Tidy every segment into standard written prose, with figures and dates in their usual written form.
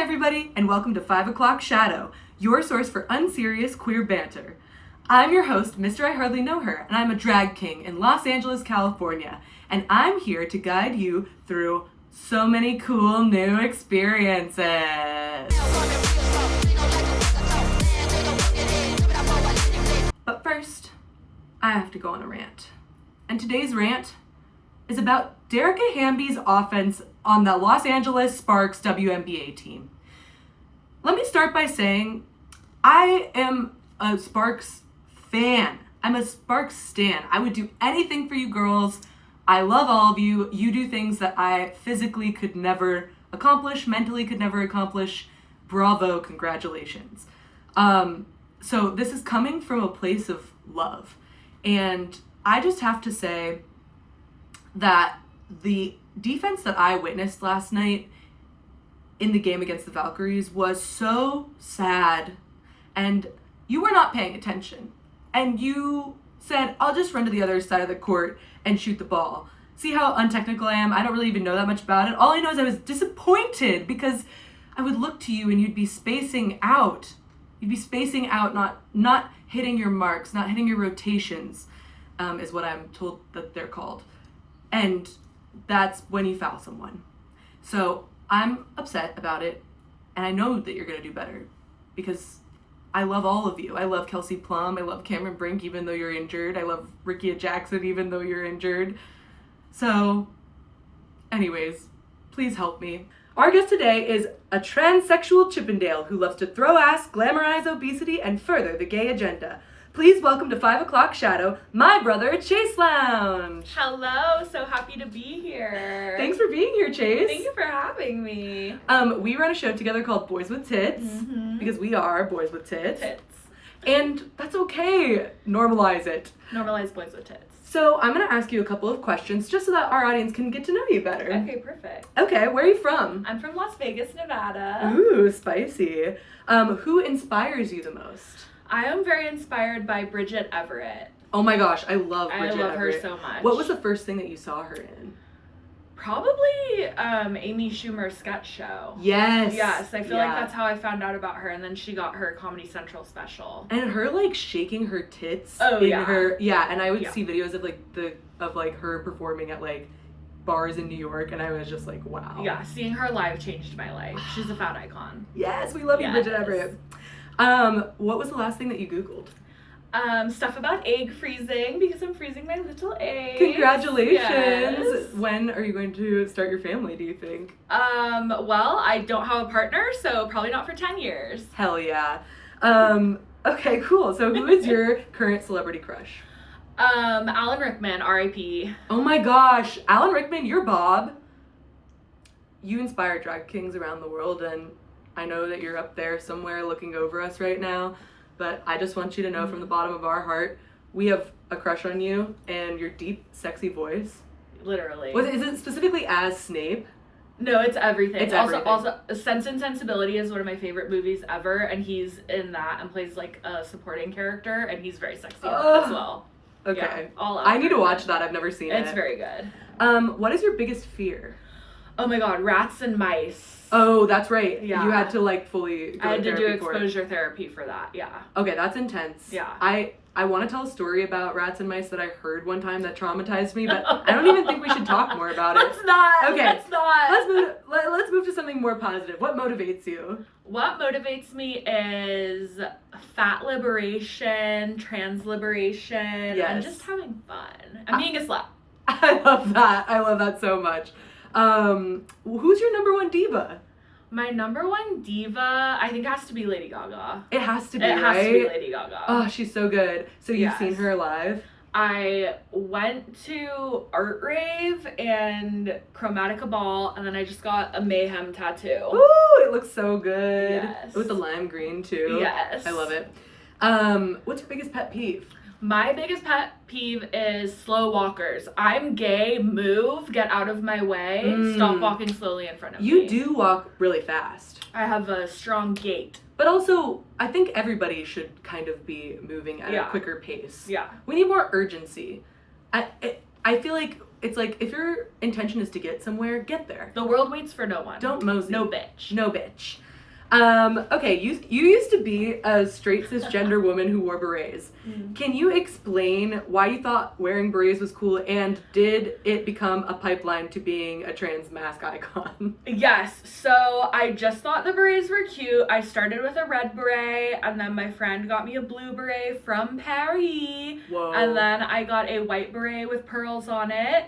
everybody, and welcome to 5 O'Clock Shadow, your source for unserious queer banter. I'm your host, Mr. I Hardly Know Her, and I'm a drag king in Los Angeles, California, and I'm here to guide you through so many cool new experiences. But first, I have to go on a rant. And today's rant is about Derica Hamby's offense on the Los Angeles Sparks WNBA team. Let me start by saying I am a Sparks fan. I'm a Sparks stan. I would do anything for you girls. I love all of you. You do things that I physically could never accomplish, mentally could never accomplish. Bravo, congratulations. So this is coming from a place of love. And I just have to say that the defense that I witnessed last night in the game against the Valkyries was so sad, and you were not paying attention, and you said, I'll just run to the other side of the court and shoot the ball. See how untechnical I am? I don't really even know that much about it. All I know is I was disappointed because I would look to you and you'd be spacing out. You'd be spacing out, not hitting your marks, not hitting your rotations, is what I'm told that they're called. And that's when you foul someone. So I'm upset about it, and I know that you're going to do better because I love all of you. I love Kelsey Plum. I love Cameron Brink, even though you're injured. I love Rickea Jackson, even though you're injured. So, anyways, please help me. Our guest today is a transsexual Chippendale who loves to throw ass, glamorize obesity, and further the gay agenda. Please welcome to 5 O'Clock Shadow, my brother, Chase Lounge. Hello, so happy to be here. Thanks for being here, Chase. Thank you for having me. We run a show together called Boys with Tits, because we are boys with tits. And that's okay. Normalize it. Normalize boys with tits. So I'm going to ask you a couple of questions just so that our audience can get to know you better. Okay, perfect. Okay, where are you from? I'm from Las Vegas, Nevada. Ooh, spicy. Who inspires you the most? I am very inspired by Bridget Everett. Oh my gosh, I love Bridget I love Everett. her so much. What was the first thing that you saw her in? Probably Amy Schumer's sketch show. Yes. Yes, I feel like that's how I found out about her, and then she got her Comedy Central special. And her like shaking her tits her and I would see videos of her performing at like bars in New York, and I was just like, wow. Yeah, seeing her live changed my life. She's a fat icon. Yes, we love you, Bridget Everett. What was the last thing that you Googled? Stuff about egg freezing, because I'm freezing my little eggs. Congratulations! Yes. When are you going to start your family, do you think? Well, I don't have a partner, so probably not for 10 years. Hell yeah. Okay, cool. So who is your current celebrity crush? Alan Rickman, R.I.P. Oh my gosh, Alan Rickman, you're Bob. You inspire drag kings around the world, and I know that you're up there somewhere looking over us right now, but I just want you to know from the bottom of our heart, we have a crush on you and your deep, sexy voice. Literally. Is it specifically as Snape? No, it's everything. It's everything. Also, Sense and Sensibility is one of my favorite movies ever, and he's in that and plays like a supporting character, and he's very sexy as well. Okay. Yeah, all I need to watch that. I've never seen it. It's very good. What is your biggest fear? Oh my god, rats and mice. Oh, that's right. Yeah. You had to like fully go I had to do for it. exposure therapy for that, yeah. Okay, that's intense. Yeah. I want to tell a story about rats and mice that I heard one time that traumatized me, but I don't even think we should talk more about it. Let's not. Okay. Let's not. Let's move to something more positive. What motivates you? What motivates me is fat liberation, trans liberation, and just having fun. I'm being a slut. I love that. I love that so much. Who's your number one diva? My number one diva, I think, has to be Lady Gaga. It has to be, It has to be Lady Gaga. Oh, she's so good. So you've seen her live? I went to Art Rave and Chromatica Ball, and then I just got a Mayhem tattoo. Ooh, it looks so good. Yes. With the lime green, too. Yes. I love it. What's your biggest pet peeve? My biggest pet peeve is slow walkers. I'm gay, move, get out of my way, stop walking slowly in front of me. You do walk really fast. I have a strong gait. But also, I think everybody should kind of be moving at a quicker pace. Yeah. We need more urgency. I feel like it's like if your intention is to get somewhere, get there. The world waits for no one. Don't mosey. No bitch. No bitch. Okay, you used to be a straight cisgender woman who wore berets. Can you explain why you thought wearing berets was cool, and did it become a pipeline to being a trans Masc icon? Yes, so I just thought the berets were cute. I started with a red beret, and then my friend got me a blue beret from Paris. Whoa. And then I got a white beret with pearls on it,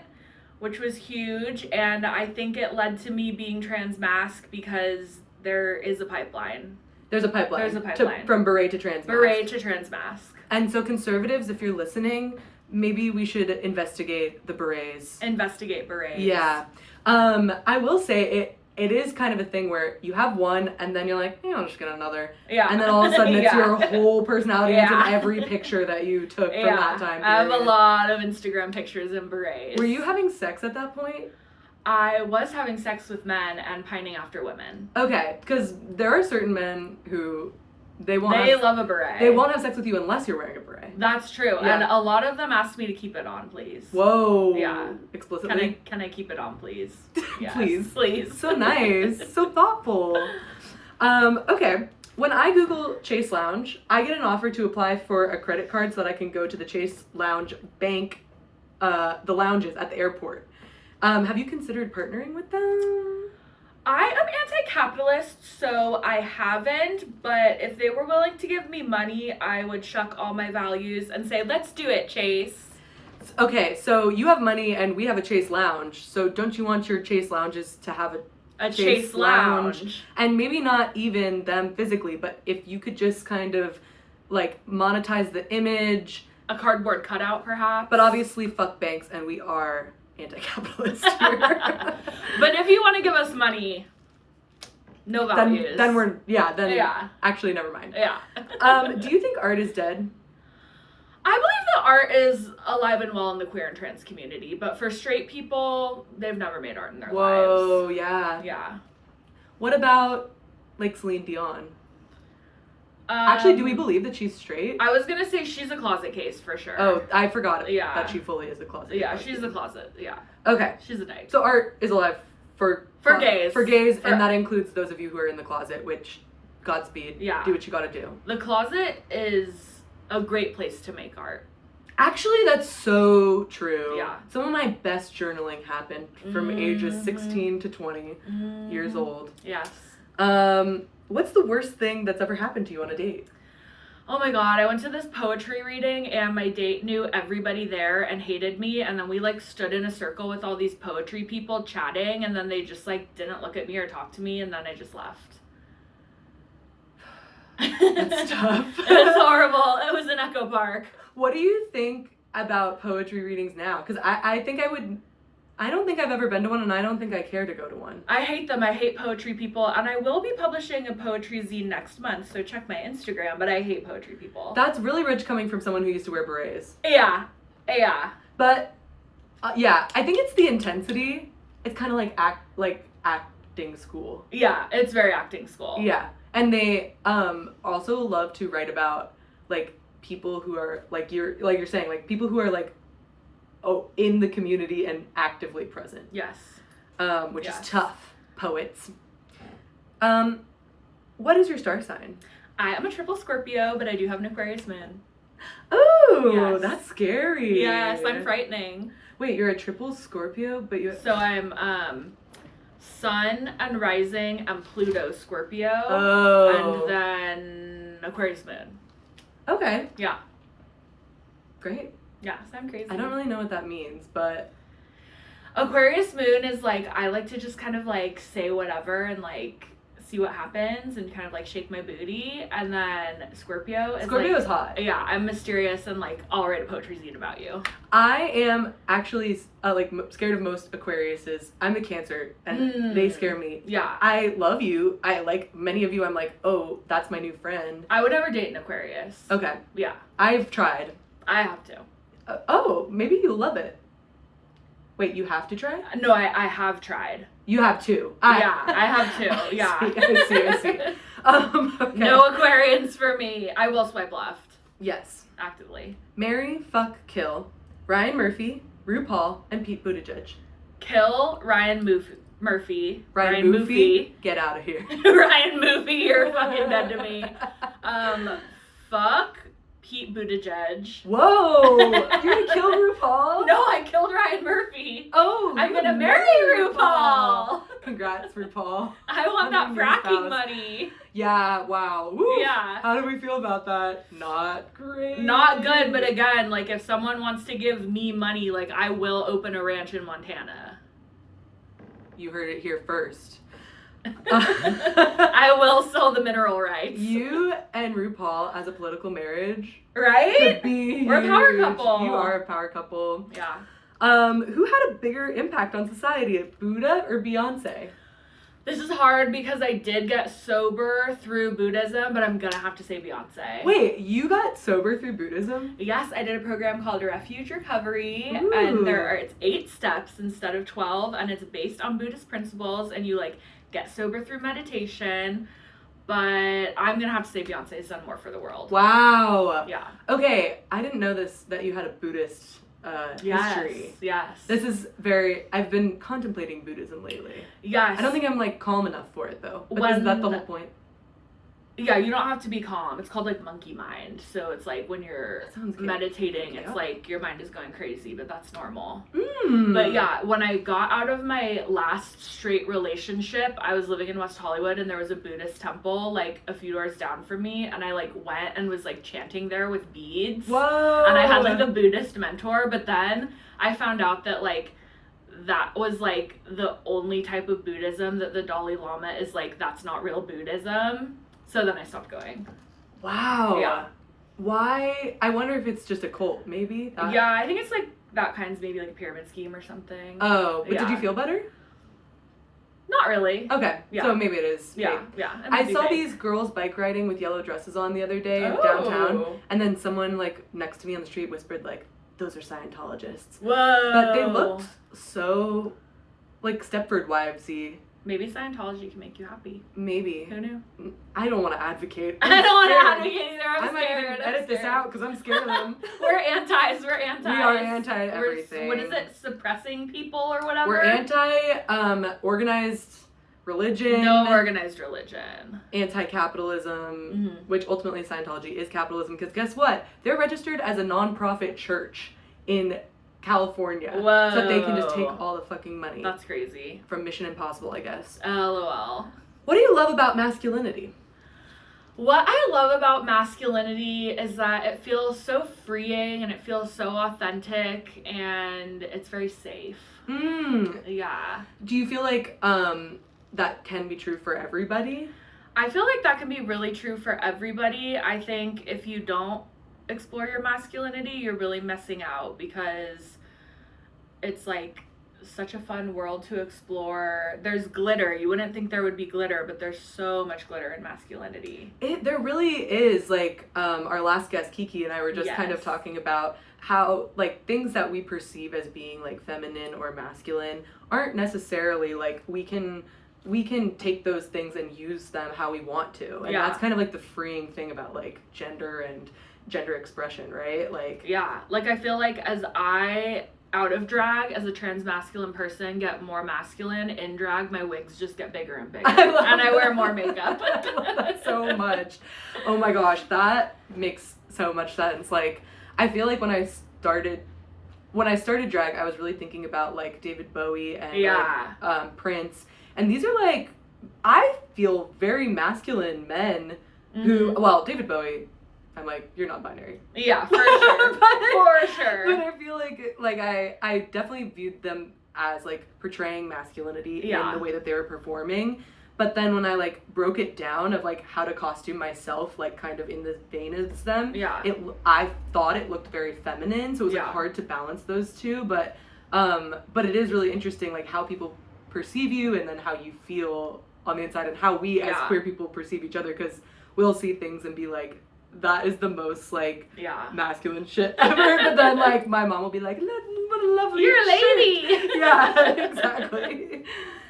which was huge, and I think it led to me being trans Masc because there is a pipeline. There's a pipeline. From beret to trans Masc. Beret to trans Masc. And so conservatives, if you're listening, maybe we should investigate the berets. Investigate berets. Yeah. I will say it is kind of a thing where you have one and then you're like, I'll just get another. Yeah. And then all of a sudden it's your whole personality. Yeah. It's in every picture that you took from that time period. I have a lot of Instagram pictures in berets. Were you having sex at that point? I was having sex with men and pining after women. Okay, because there are certain men who they love a beret. They won't have sex with you unless you're wearing a beret. That's true. Yeah. And a lot of them asked me to keep it on, please. Whoa. Yeah. Explicitly? Can I keep it on, please? Yes. Please. So nice. So thoughtful. Okay. When I Google Chase Lounge, I get an offer to apply for a credit card so that I can go to the Chase Lounge bank, the lounges at the airport. Have you considered partnering with them? I am anti-capitalist, so I haven't, but if they were willing to give me money, I would shuck all my values and say, let's do it, Chase. Okay, so you have money and we have a Chase Lounge, so don't you want your Chase Lounges to have a Chase Lounge? And maybe not even them physically, but if you could just kind of, like, monetize the image. A cardboard cutout, perhaps? But obviously, fuck banks, and we are anti-capitalist here. But if you want to give us money, no values. Then actually, never mind. Yeah. Do you think art is dead? I believe that art is alive and well in the queer and trans community, but for straight people, they've never made art in their lives. Whoa, yeah. Yeah. What about, like, Celine Dion? Actually, do we believe that she's straight? I was gonna say she's a closet case for sure. Oh, I forgot that she fully is a closet. Yeah, she's a closet. Yeah. Okay. She's a dyke. So art is alive for gays. For gays, and that includes those of you who are in the closet, which, Godspeed. Yeah. Do what you gotta do. The closet is a great place to make art. Actually, that's so true. Yeah. Some of my best journaling happened from ages 16 to 20 years old. Yes. What's the worst thing that's ever happened to you on a date? Oh my god, I went to this poetry reading and my date knew everybody there and hated me, and then we like stood in a circle with all these poetry people chatting, and then they just like didn't look at me or talk to me, and then I just left. That's tough. It was horrible. It was in Echo Park. What do you think about poetry readings now? Because I think I don't think I've ever been to one, and I don't think I care to go to one. I hate them. I hate poetry people, and I will be publishing a poetry zine next month, so check my Instagram, but I hate poetry people. That's really rich coming from someone who used to wear berets. Yeah. But, yeah, I think it's the intensity. It's kind of like acting school. Yeah, it's very acting school. Yeah, and they also love to write about, like, people who are, like you're saying, like, people who are, like, in the community and actively present. Yes. Which is tough. Poets. What is your star sign? I am a triple Scorpio, but I do have an Aquarius moon. Oh, yes. That's scary. Yes, I'm frightening. Wait, you're a triple Scorpio, but you... So I'm Sun and Rising and Pluto Scorpio. Oh. And then Aquarius moon. Okay. Yeah. Great. Yeah, so I'm crazy. I don't really know what that means, but... Aquarius moon is like, I like to just kind of like say whatever and like see what happens and kind of like shake my booty. And then Scorpio is Scorpio's hot. Yeah, I'm mysterious and like, I'll write a poetry zine about you. I am actually scared of most Aquariuses. I'm a Cancer, and they scare me. Yeah. I love you. I like many of you. I'm like, oh, that's my new friend. I would never date an Aquarius. Okay. Yeah. I've tried. I have to. Maybe you'll love it. Wait, you have to try? No, I have tried. You have to. Yeah, I have to. Yeah. I see. Okay. No Aquarians for me. I will swipe left. Yes. Actively. Marry, fuck, kill Ryan Murphy, RuPaul, and Pete Buttigieg. Kill Ryan Murphy. Ryan Murphy, get out of here. Ryan Murphy, you're fucking dead to me. Fuck Pete Buttigieg. Whoa! You're gonna kill RuPaul? No, I killed Ryan Murphy. Oh, I'm gonna marry RuPaul. Congrats, RuPaul. I want that fracking money. Yeah, wow. Woo. Yeah. How do we feel about that? Not great. Not good, but again, like, if someone wants to give me money, like, I will open a ranch in Montana. You heard it here first. I will sell the mineral rights. You and RuPaul as a political marriage. Right? Could be We're a power huge. couple. You are a power couple. Yeah. Who had a bigger impact on society, Buddha or Beyonce? This is hard because I did get sober through Buddhism, but I'm gonna have to say Beyonce. Wait, you got sober through Buddhism? Yes, I did a program called Refuge Recovery, Ooh. and it's 8 steps instead of 12, and it's based on Buddhist principles, and you like get sober through meditation. But I'm gonna have to say Beyonce's done more for the world. Wow. Yeah. Okay, I didn't know this, that you had a Buddhist history. Yes. This is I've been contemplating Buddhism lately. Yes. I don't think I'm like calm enough for it though. But is that the whole point? Yeah, you don't have to be calm. It's called like monkey mind. So it's like when you're meditating, it's like your mind is going crazy, but that's normal. But yeah, when I got out of my last straight relationship, I was living in West Hollywood and there was a Buddhist temple like a few doors down from me, and I like went and was like chanting there with beads. Whoa! And I had like a Buddhist mentor, but then I found out that like that was like the only type of Buddhism that the Dalai Lama is like, that's not real Buddhism. So then I stopped going. Wow. Yeah. Why? I wonder if it's just a cult, maybe? Yeah, I think it's like that kind's maybe like a pyramid scheme or something. Oh, but yeah. Did you feel better? Not really. Okay, yeah. So maybe it is. Yeah, fake. yeah. I saw these girls bike riding with yellow dresses on the other day downtown, and then someone like next to me on the street whispered like, "Those are Scientologists." Whoa. But they looked so like Stepford Wivesy. Maybe Scientology can make you happy. Maybe. Who knew? I don't want to advocate. I don't want to advocate either. I might even edit this out because I'm scared of them. We're antis. We're antis. We are anti everything. What is it? Suppressing people or whatever? We're anti organized religion. No organized religion. Anti-capitalism, which ultimately Scientology is capitalism, because guess what? They're registered as a non-profit church in California. Whoa. So that they can just take all the fucking money. That's crazy. From Mission Impossible, I guess. LOL. What do you love about masculinity? What I love about masculinity is that it feels so freeing and it feels so authentic and it's very safe. Yeah. Do you feel like that can be true for everybody? I feel like that can be really true for everybody. I think if you don't explore your masculinity, you're really missing out, because it's like such a fun world to explore. There's glitter. You wouldn't think there would be glitter, but there's so much glitter in masculinity. There really is. Like our last guest Kiki and I were just kind of talking about how like things that we perceive as being like feminine or masculine aren't necessarily like we can take those things and use them how we want to, and that's kind of like the freeing thing about like gender and gender expression, right? Like like I feel like as I out of drag as a trans masculine person get more masculine, in drag my wigs just get bigger and bigger and I wear more makeup. I love that so much. Oh my gosh, that makes so much sense. Like I feel like when I started drag, I was really thinking about like David Bowie and like, Prince, and these are like, I feel very masculine men who, well, David Bowie, I'm like, you're not binary. Yeah, for sure. For sure. But I feel like I definitely viewed them as like portraying masculinity in the way that they were performing. But then when I like broke it down of like how to costume myself, like kind of in the vein as them, I thought it looked very feminine, so it was like hard to balance those two. But it is really interesting like how people perceive you and then how you feel on the inside and how we as queer people perceive each other, because we'll see things and be like, that is the most like masculine shit ever, but then like my mom will be like, what a lovely you're a lady.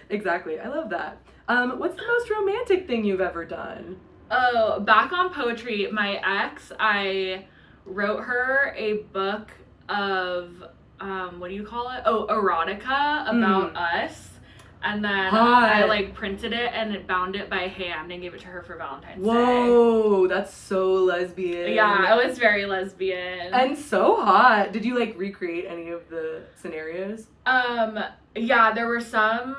Exactly. I love that. What's the most romantic thing you've ever done? Oh, back on poetry, my ex, I wrote her a book of what do you call it? Oh, erotica about us. And then Hot. I like printed it and bound it by hand and gave it to her for Valentine's Day. Whoa, that's so lesbian. Yeah, it was very lesbian. And so hot. Did you like recreate any of the scenarios? Yeah, there were some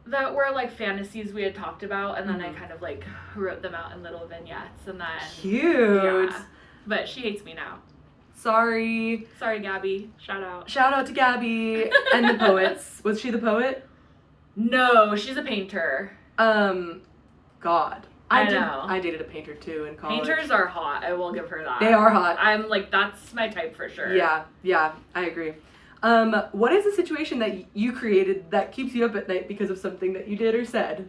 that were like fantasies we had talked about, and then I Mhm. kind of like wrote them out in little vignettes, and then Cute. yeah. But she hates me now. Sorry. Sorry, Gabby. Shout out. Shout out to Gabby and the poets. Was she the poet? No, she's a painter. God. I know. I dated a painter too in college. Painters are hot. I will give her that. They are hot. I'm like, that's my type for sure. Yeah, I agree. What is a situation that you created that keeps you up at night because of something that you did or said?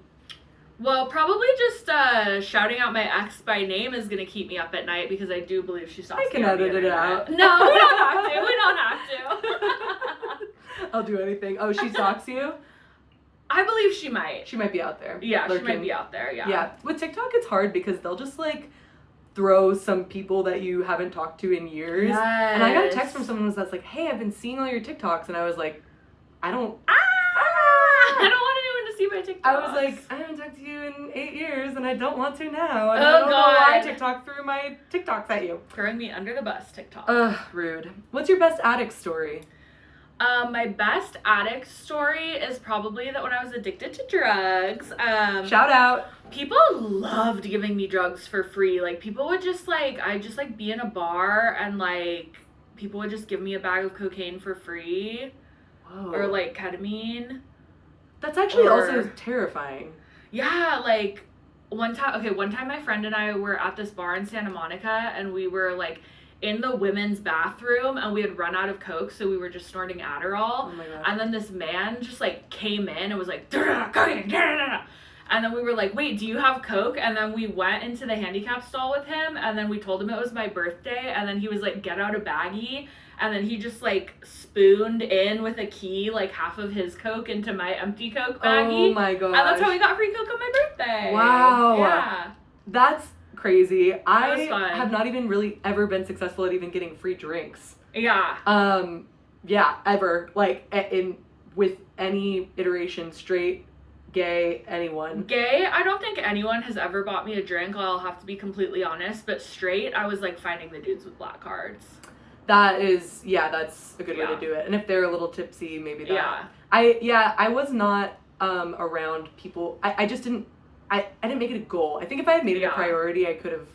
Well, probably just shouting out my ex by name is gonna keep me up at night because I do believe she stalks me. I can on the edit it internet. out. No, we don't have to. We don't have to. I'll do anything. Oh, she stalks you? I believe she might. She might be out there. Yeah, lurking. she might be out there. Yeah. Yeah. With TikTok, it's hard because they'll just like throw some people that you haven't talked to in years. Yes. And I got a text from someone that's like, "Hey, I've been seeing all your TikToks," and I was like, I don't want anyone to see my TikToks. I was like, I haven't talked to you in 8 years, and I don't want to now. And Oh, I don't know why God. TikTok threw my TikToks at you. throwing me under the bus, TikTok. Ugh, rude. What's your best addict story? My best addict story is probably that when I was addicted to drugs, Shout out. people loved giving me drugs for free. Like, people would just like, I'd just like be in a bar and like, people would just give me a bag of cocaine for free. Whoa. Or like ketamine. That's actually or- also terrifying. Yeah, like one time my friend and I were at this bar in Santa Monica and we were like in the women's bathroom and we had run out of Coke, so we were just snorting Adderall. Oh my God. And then this man just like came in and was like, cocaine, and then we were like, wait, do you have Coke? And then we went into the handicap stall with him, and then we told him it was my birthday, and then he was like, get out a baggie. And then he just like spooned in with a key like half of his Coke into my empty Coke baggie. Oh my God. And that's how we got free Coke on my birthday. Wow. Yeah. That's crazy. was I fun. have not even really ever been successful at even getting free drinks. Yeah. Yeah, ever. Like with any iteration, straight, gay, anyone. Gay, I don't think anyone has ever bought me a drink, I'll have to be completely honest. But straight, I was like finding the dudes with black cards. That's a good way Yeah. to do it. And if they're a little tipsy, maybe that. Yeah. I was not around people. I just didn't. I didn't make it a goal. I think if I had made it a Yeah. priority, I could have.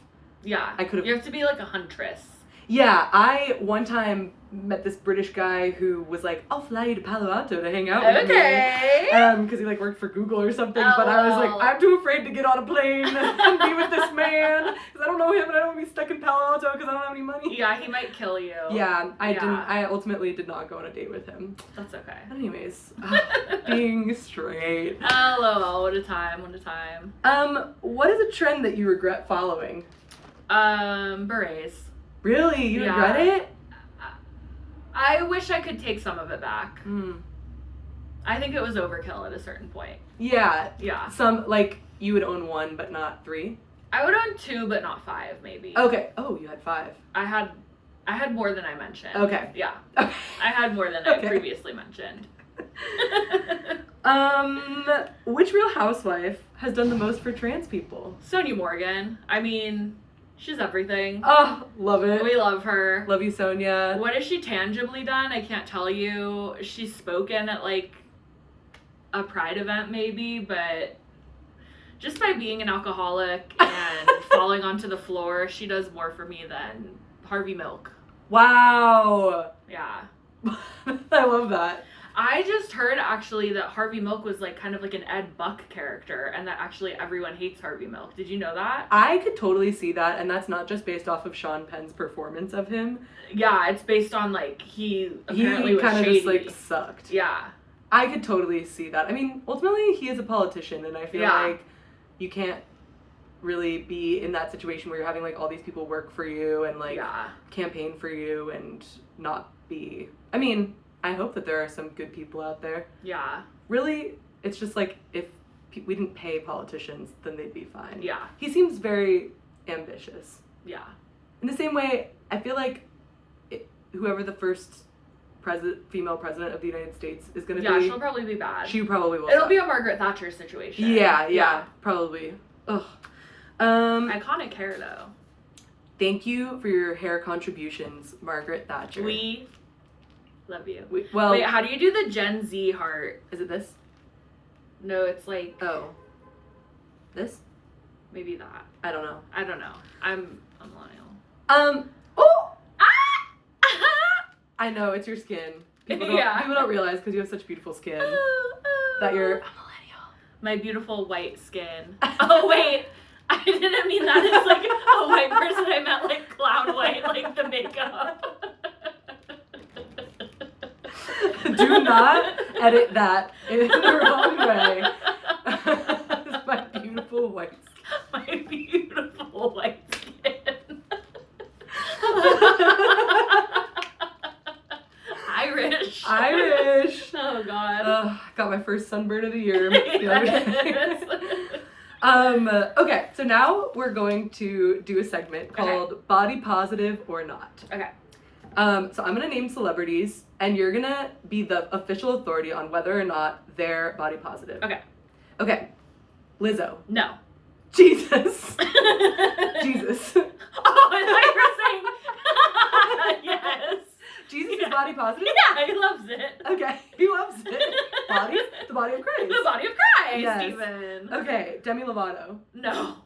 Yeah. I could've- You have to be like a huntress. Yeah, I one time met this British guy who was like, "I'll fly you to Palo Alto to hang out with me." Okay. Because he like worked for Google or something. But I was like, Oh. I'm too afraid to get on a plane and be with this man because I don't know him and I don't want to be stuck in Palo Alto because I don't have any money. Yeah, he might kill you. Yeah, I Yeah. didn't. I ultimately did not go on a date with him. That's okay. But anyways, being straight. LOL, what a time, what a time. What is a trend that you regret following? Berets. Really, you Yeah. regret it? I wish I could take some of it back. Mm. I think it was overkill at a certain point. Yeah. Yeah. Some like you would own 1 but not 3. I would own 2, but not 5, maybe. Okay. Oh, you had 5. I had more than I mentioned. Okay. Yeah. Okay. I had more than I Okay. previously mentioned. Which Real Housewife has done the most for trans people? Sonia Morgan. I mean, she's everything. Oh, love it. We love her. Love you, Sonia. What has she tangibly done? I can't tell you. She's spoken at like a pride event maybe, but just by being an alcoholic and falling onto the floor, she does more for me than Harvey Milk. Wow. Yeah. I love that. I just heard actually that Harvey Milk was like kind of like an Ed Buck character and that actually everyone hates Harvey Milk. Did you know that? I could totally see that, and that's not just based off of Sean Penn's performance of him. Yeah, it's based on like he apparently was kind of shady. just like sucked. Yeah. I could totally see that. I mean, ultimately he is a politician, and I feel Yeah. like you can't really be in that situation where you're having like all these people work for you and like Yeah. campaign for you and not be. I mean, I hope that there are some good people out there. Yeah. Really, it's just like if we didn't pay politicians, then they'd be fine. Yeah. He seems very ambitious. Yeah. In the same way, I feel like whoever the first female president of the United States is gonna be. Yeah, she'll probably be bad. She probably will. It'll be a Margaret Thatcher situation. Yeah, probably. Ugh. Iconic hair though. Thank you for your hair contributions, Margaret Thatcher. We love you. Wait, how do you do the Gen Z heart? Is it this? No, it's like. Oh. This? Maybe that. I don't know. I'm a millennial. Oh! I know, it's your skin. People don't realize because you have such beautiful skin that you're a millennial. My beautiful white skin. Oh, wait. I didn't mean that as like a white person. I meant like cloud white, like the makeup. Do not edit that in the wrong way. My beautiful white skin. My beautiful white skin. Irish. Oh, God. Got my first sunburn of the year. Yes. Okay, so now we're going to do a segment called Body Positive or Not. Okay. So I'm gonna name celebrities, and you're gonna be the official authority on whether or not they're body positive. Okay. Okay. Lizzo. No. Jesus. Jesus. Oh, I thought you were saying yes. Jesus is body positive? Yeah, he loves it. Okay, he loves it. Body? The body of Christ. The body of Christ, yes. even. Okay, Demi Lovato. No.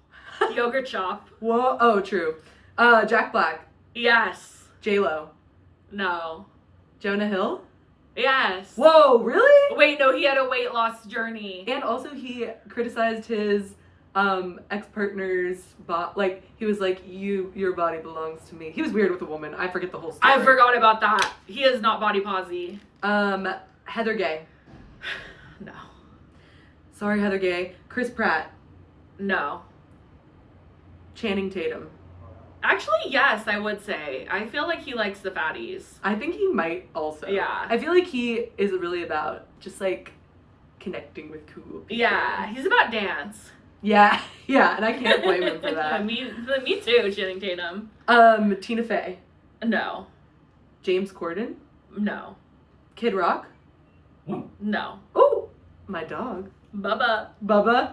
Yogurt shop. Whoa, oh, true. Jack Black. Yes. J-Lo. No. Jonah Hill? Yes. Whoa, really? Wait, no, he had a weight loss journey. And also he criticized his ex-partner's he was like, your body belongs to me. He was weird with a woman. I forget the whole story. I forgot about that. He is not body posy. Heather Gay. No. Sorry, Heather Gay. Chris Pratt. No. Channing Tatum. Actually, yes, I would say. I feel like he likes the fatties. I think he might also. Yeah. I feel like he is really about just like connecting with cool people. Yeah, he's about dance. Yeah, and I can't blame him for that. me too, Channing Tatum. Tina Fey. No. James Corden. No. Kid Rock. No. Oh, my dog. Bubba.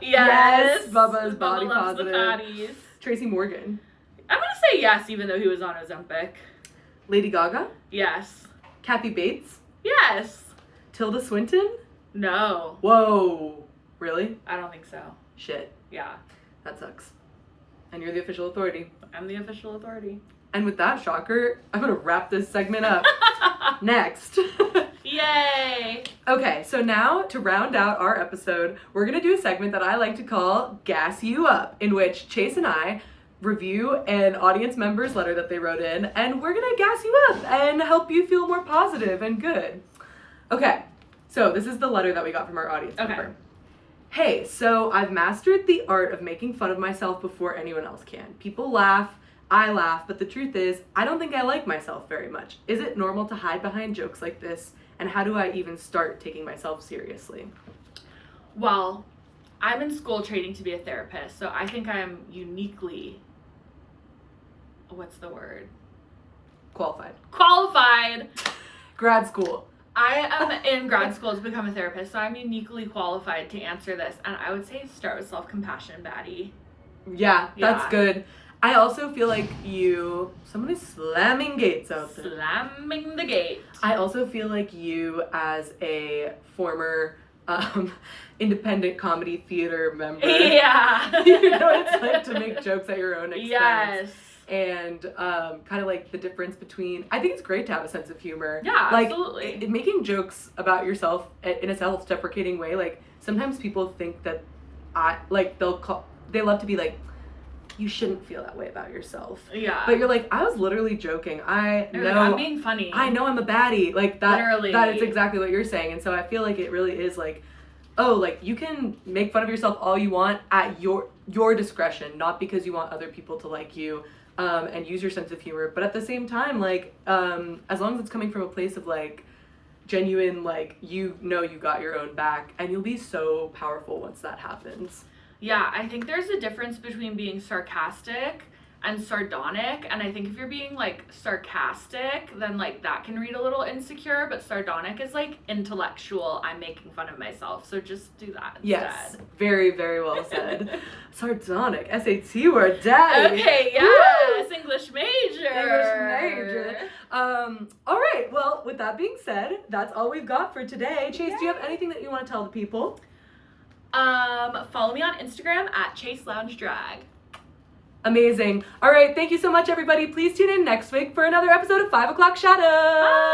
Yes. Bubba is body Bubba loves positive. The fatties. Tracy Morgan. I'm gonna say yes, even though he was on Ozempic. Lady Gaga. Yes. Kathy Bates. Yes. Tilda Swinton. No. Whoa. Really? I don't think so. Shit. Yeah. That sucks. And you're the official authority. I'm the official authority. And with that, shocker, I'm gonna wrap this segment up. Next. Yay! Okay, so now to round out our episode, we're gonna do a segment that I like to call Gas You Up, in which Chase and I review an audience member's letter that they wrote in, and we're gonna gas you up and help you feel more positive and good. Okay, so this is the letter that we got from our audience member. Hey, so I've mastered the art of making fun of myself before anyone else can. People laugh, I laugh, but the truth is, I don't think I like myself very much. Is it normal to hide behind jokes like this? And how do I even start taking myself seriously? Well, I'm in school training to be a therapist, so I think I am uniquely, what's the word? Qualified. Grad school. I am in grad school to become a therapist, so I'm uniquely qualified to answer this. And I would say start with self-compassion, baddie. Yeah, that's good. I also feel like someone is slamming gates out there. Slamming the gate. I also feel like you, as a former independent comedy theater member. Yeah. You know what it's like to make jokes at your own expense. Yes. And kind of like the difference between, I think it's great to have a sense of humor. Yeah, like, absolutely. Making jokes about yourself in a self-deprecating way, like sometimes people think that they love to be like, you shouldn't feel that way about yourself. Yeah. But you're like, I was literally joking. I'm being funny. I know I'm a baddie. Like that. Literally. That is exactly what you're saying. And so I feel like it really is like, oh, like you can make fun of yourself all you want at your discretion, not because you want other people to like you, and use your sense of humor. But at the same time, like, as long as it's coming from a place of like genuine, like, you got your own back, and you'll be so powerful once that happens. Yeah, I think there's a difference between being sarcastic and sardonic. And I think if you're being like sarcastic, then like that can read a little insecure, but sardonic is like intellectual. I'm making fun of myself. So just do that instead. Yes, very, very well said. Sardonic, SAT word, daddy. Okay, yes, English major. English major. All right, well, with that being said, that's all we've got for today. Chase, do you have anything that you want to tell the people? Follow me on Instagram at Chase Lounge Drag. Amazing. All right, thank you so much, everybody. Please tune in next week for another episode of 5 O'Clock Shadow. Bye.